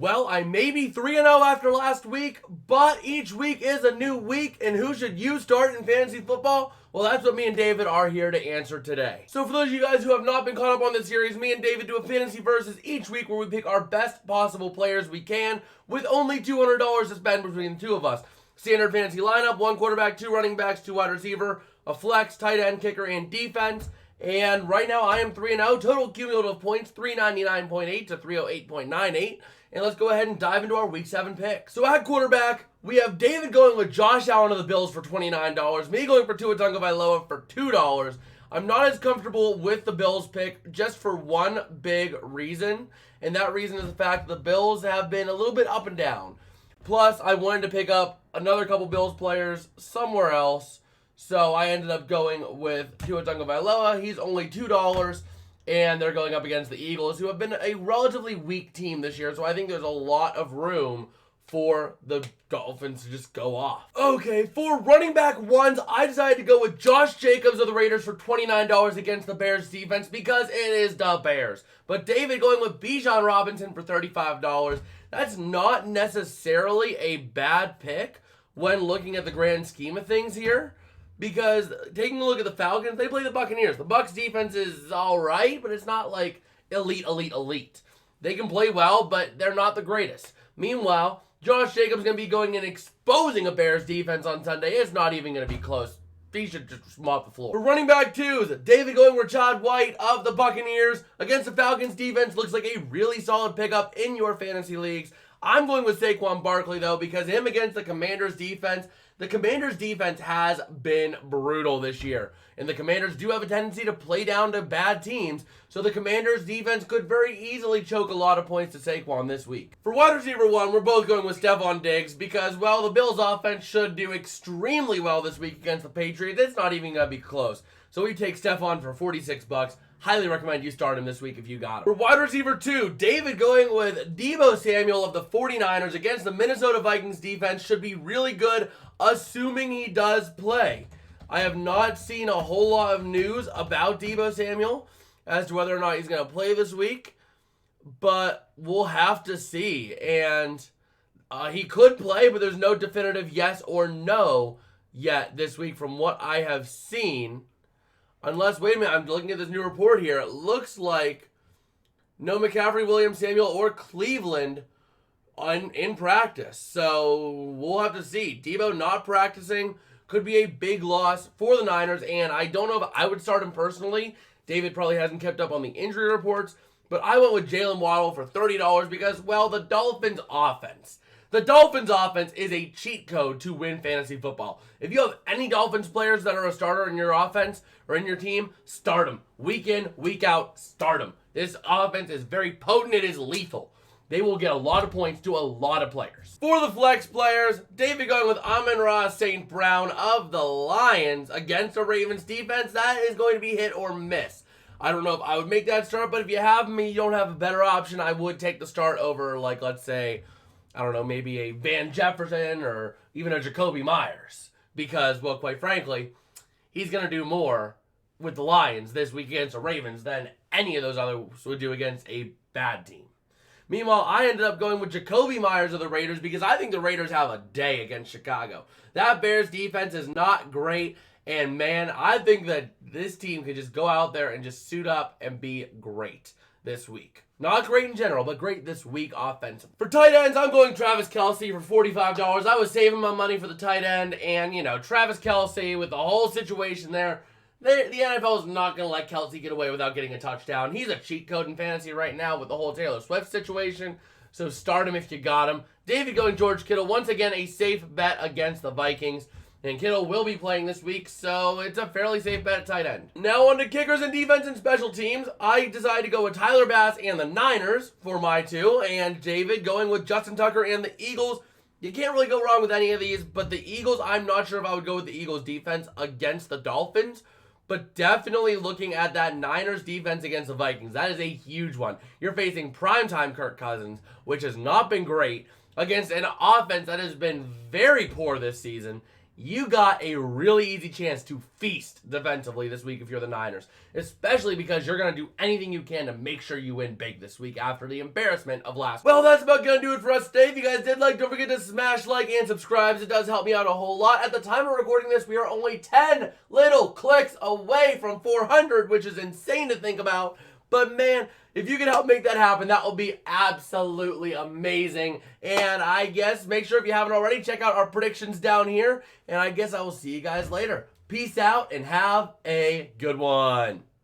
Well, I may be 3-0 after last week, but each week is a new week, and who should you start in fantasy football? Well, that's what me and David are here to answer today. So for those of you guys who have not been caught up on this series, me and David do a fantasy versus each week where we pick our best possible players we can with only $200 to spend between the two of us. Standard fantasy lineup, 1 quarterback, 2 running backs, 2 wide receiver, a flex, tight end, kicker, and defense. And right now I am 3-0. Total cumulative points, 399.8 to 308.98. And let's go ahead and dive into our Week 7 picks. So at quarterback, we have David going with Josh Allen of the Bills for $29. Me going for Tua Tagovailoa for $2. I'm not as comfortable with the Bills pick just for one big reason. And that reason is the fact that the Bills have been a little bit up and down. Plus, I wanted to pick up another couple Bills players somewhere else. So I ended up going with Tua Tagovailoa. He's only $2. And they're going up against the Eagles, who have been a relatively weak team this year. So I think there's a lot of room for the Dolphins to just go off. Okay, for running back ones, I decided to go with Josh Jacobs of the Raiders for $29 against the Bears defense because it is the Bears. But David going with Bijan Robinson for $35. That's not necessarily a bad pick when looking at the grand scheme of things here. Because taking a look at the Falcons, they play the Buccaneers. The Bucs defense is all right, but it's not like elite. They can play well, but they're not the greatest. Meanwhile, Josh Jacobs going to be going and exposing a Bears defense on Sunday. It's not even going to be close. He should just mop the floor. For running back twos, David going with Rashad White of the Buccaneers against the Falcons defense looks like a really solid pickup in your fantasy leagues. I'm going with Saquon Barkley, though, because him against the Commanders defense, the Commanders defense has been brutal this year. And the Commanders do have a tendency to play down to bad teams, so the Commanders defense could very easily choke a lot of points to Saquon this week. For wide receiver one, we're both going with Stephon Diggs because, well, the Bills offense should do extremely well this week against the Patriots. It's not even going to be close. So we take Stephon for $46. Highly recommend you start him this week if you got him. For wide receiver two, David going with Deebo Samuel of the 49ers against the Minnesota Vikings defense should be really good, assuming he does play. I have not seen a whole lot of news about Deebo Samuel as to whether or not he's going to play this week, but we'll have to see. And he could play, but there's no definitive yes or no yet this week from what I have seen. Unless, wait a minute, I'm looking at this new report here. It looks like no McCaffrey, Williams, Samuel, or Cleveland in practice. So we'll have to see. Deebo not practicing could be a big loss for the Niners, and I don't know if I would start him personally. David probably hasn't kept up on the injury reports, but I went with Jalen Waddle for $30 because, well, the Dolphins offense. The Dolphins offense is a cheat code to win fantasy football. If you have any Dolphins players that are a starter in your offense or in your team, start them. Week in, week out, start them. This offense is very potent. It is lethal. They will get a lot of points to a lot of players. For the flex players, David going with Amon-Ra St. Brown of the Lions against the Ravens defense. That is going to be hit or miss. I don't know if I would make that start, but if you have me, you don't have a better option, I would take the start over, like, let's say, I don't know, maybe a Van Jefferson or even a Jacoby Myers. Because, well, quite frankly, he's going to do more with the Lions this week against the Ravens than any of those others would do against a bad team. Meanwhile, I ended up going with Jacoby Myers of the Raiders because I think the Raiders have a day against Chicago. That Bears defense is not great, and man, I think that this team could just go out there and just suit up and be great this week. Not great in general, but great this week offensively. For tight ends, I'm going Travis Kelce for $45. I was saving my money for the tight end, and, you know, Travis Kelce with the whole situation there, the NFL is not going to let Kelce get away without getting a touchdown. He's a cheat code in fantasy right now with the whole Taylor Swift situation, so start him if you got him. David going George Kittle, once again a safe bet against the Vikings. And Kittle will be playing this week, so it's a fairly safe bet at tight end. Now on to kickers and defense and special teams. I decided to go with Tyler Bass and the Niners for my two, and David going with Justin Tucker and the Eagles. You can't really go wrong with any of these, but the Eagles, I'm not sure if I would go with the Eagles defense against the Dolphins, but definitely looking at that Niners defense against the Vikings. That is a huge one. You're facing primetime Kirk Cousins, which has not been great, against an offense that has been very poor this season. you got a really easy chance to feast defensively this week if you're the Niners, especially because you're going to do anything you can to make sure you win big this week after the embarrassment of last week. Well, that's about going to do it for us today. If you guys did like, don't forget to smash like and subscribe. It does help me out a whole lot. At the time of recording this, we are only 10 little clicks away from 400, which is insane to think about. But man, if you can help make that happen, that will be absolutely amazing. And I guess make sure if you haven't already, check out our predictions down here. And I guess I will see you guys later. Peace out and have a good one.